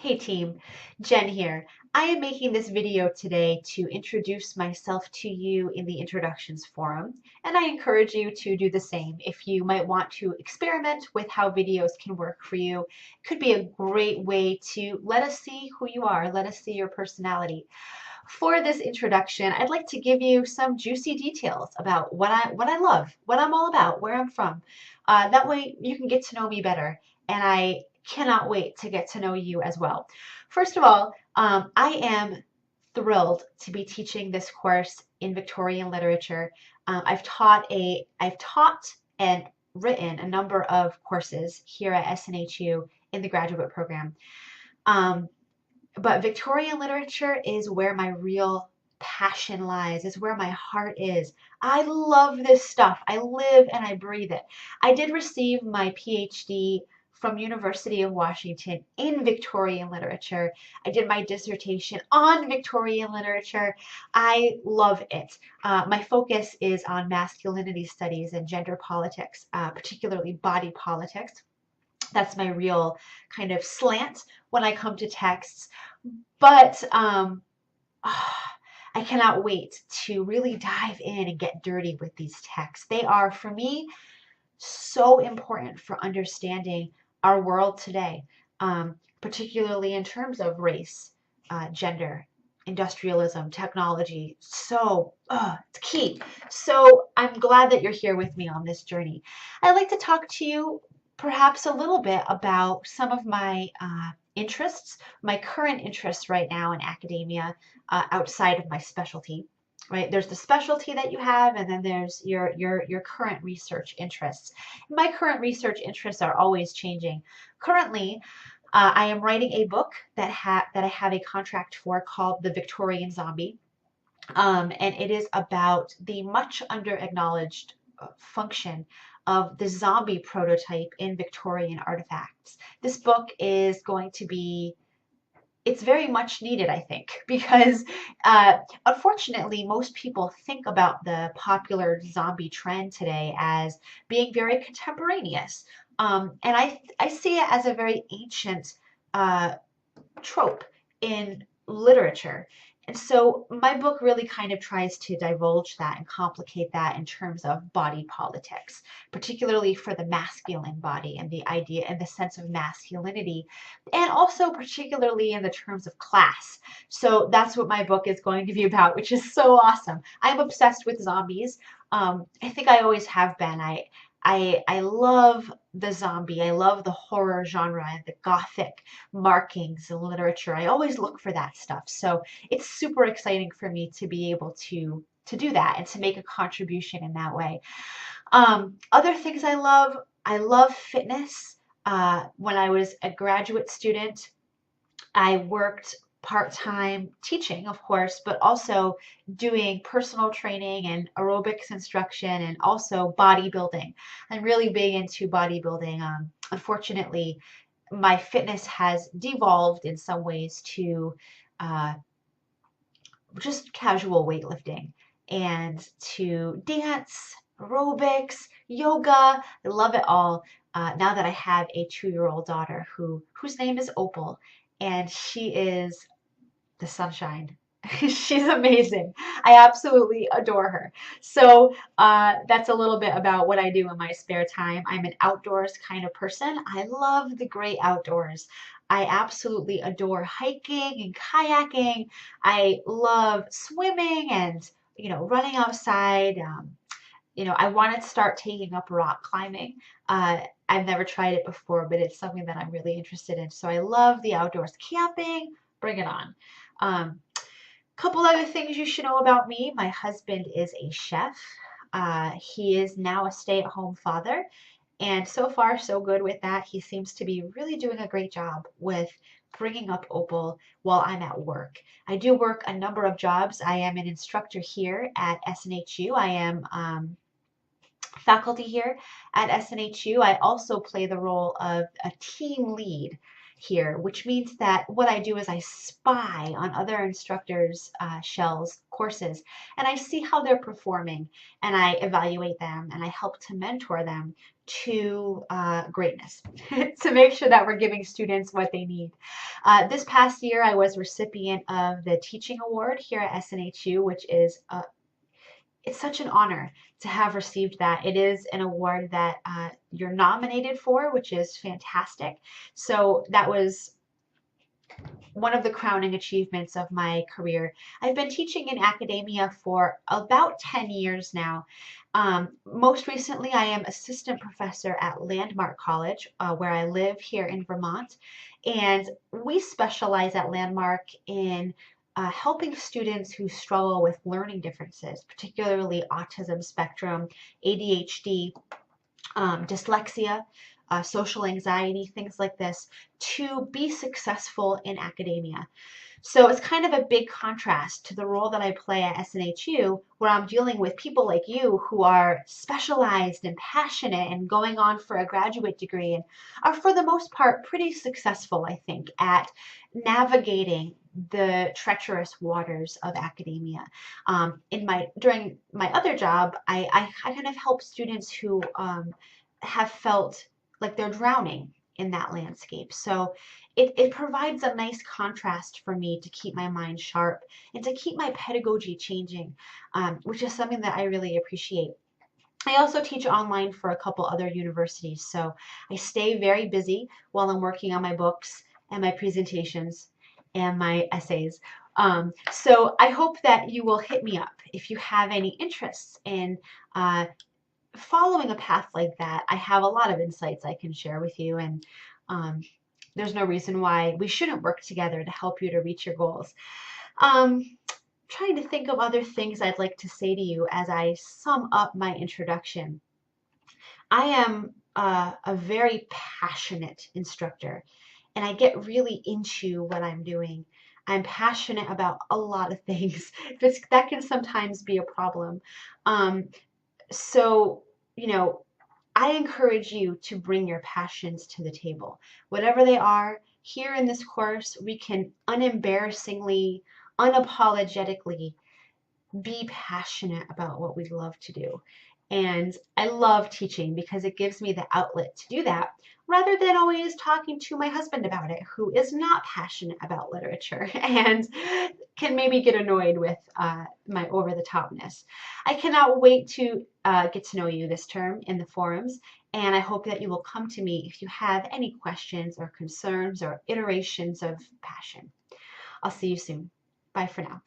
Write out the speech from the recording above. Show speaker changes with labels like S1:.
S1: Hey team, Jen here. I am making this video today to introduce myself to you in the introductions forum, and I encourage you to do the same. If you might want to experiment with how videos can work for you, it could be a great way to let us see who you are, let us see your personality. For this introduction, I'd like to give you some juicy details about what I love, what I'm all about, where I'm from. That way you can get to know me better, and I cannot wait to get to know you as well. First of all, I am thrilled to be teaching this course in Victorian literature. I've taught and written a number of courses here at SNHU in the graduate program. Um, but Victorian literature is where my real passion lies, is where my heart is. I love this stuff. I live and I breathe it. I did receive my PhD from University of Washington in Victorian literature. I did my dissertation on Victorian literature. I love it. My focus is on masculinity studies and gender politics, particularly body politics. That's my real kind of slant when I come to texts. But I cannot wait to really dive in and get dirty with these texts. They are, for me, so important for understanding our world today, particularly in terms of race, gender, industrialism, technology. So it's key. So I'm glad that you're here with me on this journey. I'd like to talk to you perhaps a little bit about some of my interests, my current interests right now in academia outside of my specialty. Right, there's the specialty that you have, and then there's your current research interests. My current research interests are always changing. Currently, I am writing a book that I have a contract for called The Victorian Zombie, and it is about the much under acknowledged function of the zombie prototype in Victorian artifacts. This book is going to be it's very much needed, I think, because unfortunately, most people think about the popular zombie trend today as being very contemporaneous. And I see it as a very ancient uh, trope in literature. And so my book really kind of tries to divulge that and complicate that in terms of body politics, particularly for the masculine body and the idea and the sense of masculinity, and also particularly in the terms of class. So that's what my book is going to be about, which is so awesome. I'm obsessed with zombies. I think I always have been. I love the zombie. I love the horror genre and the gothic markings in literature. I always look for that stuff. So it's super exciting for me to be able to do that and to make a contribution in that way. Other things I love fitness. When I was a graduate student, I worked part-time teaching, of course, but also doing personal training and aerobics instruction and also bodybuilding. I'm really big into bodybuilding. Unfortunately, my fitness has devolved in some ways to uh, just casual weightlifting and to dance, aerobics, yoga. I love it all. Now that I have a 2-year-old daughter whose name is Opal, and she is the sunshine. She's amazing. I absolutely adore her. So that's a little bit about what I do in my spare time. I'm an outdoors kind of person. I love the great outdoors. I absolutely adore hiking and kayaking. I love swimming and running outside. I want to start taking up rock climbing. I've never tried it before, but it's something that I'm really interested in. So I love the outdoors. Camping, bring it on. Couple other things you should know about me. My husband is a chef. He is now a stay-at-home father, and so far so good with that. He seems to be really doing a great job with bringing up Opal while I'm at work. I do work a number of jobs. I am an instructor here at SNHU. I am faculty here at SNHU. I also play the role of a team lead here, which means that what I do is I spy on other instructors' shells, courses, and I see how they're performing, and I evaluate them, and I help to mentor them to greatness to make sure that we're giving students what they need. This past year, I was recipient of the Teaching Award here at SNHU, which is it's such an honor to have received that. It is an award that you're nominated for, which is fantastic. So that was one of the crowning achievements of my career. I've been teaching in academia for about 10 years now. Most recently, I am assistant professor at Landmark College, where I live here in Vermont. And we specialize at Landmark in helping students who struggle with learning differences, particularly autism spectrum, ADHD, dyslexia, social anxiety, things like this, to be successful in academia. So it's kind of a big contrast to the role that I play at SNHU, where I'm dealing with people like you who are specialized and passionate and going on for a graduate degree and are, for the most part, pretty successful, I think, at navigating the treacherous waters of academia. During my other job, I kind of help students who have felt like they're drowning in that landscape. So it provides a nice contrast for me to keep my mind sharp and to keep my pedagogy changing, which is something that I really appreciate. I also teach online for a couple other universities, so I stay very busy while I'm working on my books and my presentations and my essays. So I hope that you will hit me up if you have any interests in following a path like that. I have a lot of insights I can share with you, and there's no reason why we shouldn't work together to help you to reach your goals. Trying to think of other things I'd like to say to you as I sum up my introduction. I am a very passionate instructor, and I get really into what I'm doing. I'm passionate about a lot of things. That can sometimes be a problem. So, I encourage you to bring your passions to the table. Whatever they are, here in this course, we can unembarrassingly, unapologetically be passionate about what we love to do. And I love teaching because it gives me the outlet to do that rather than always talking to my husband about it, who is not passionate about literature and can maybe get annoyed with my over-the-topness. I cannot wait to get to know you this term in the forums, and I hope that you will come to me if you have any questions or concerns or iterations of passion. I'll see you soon. Bye for now.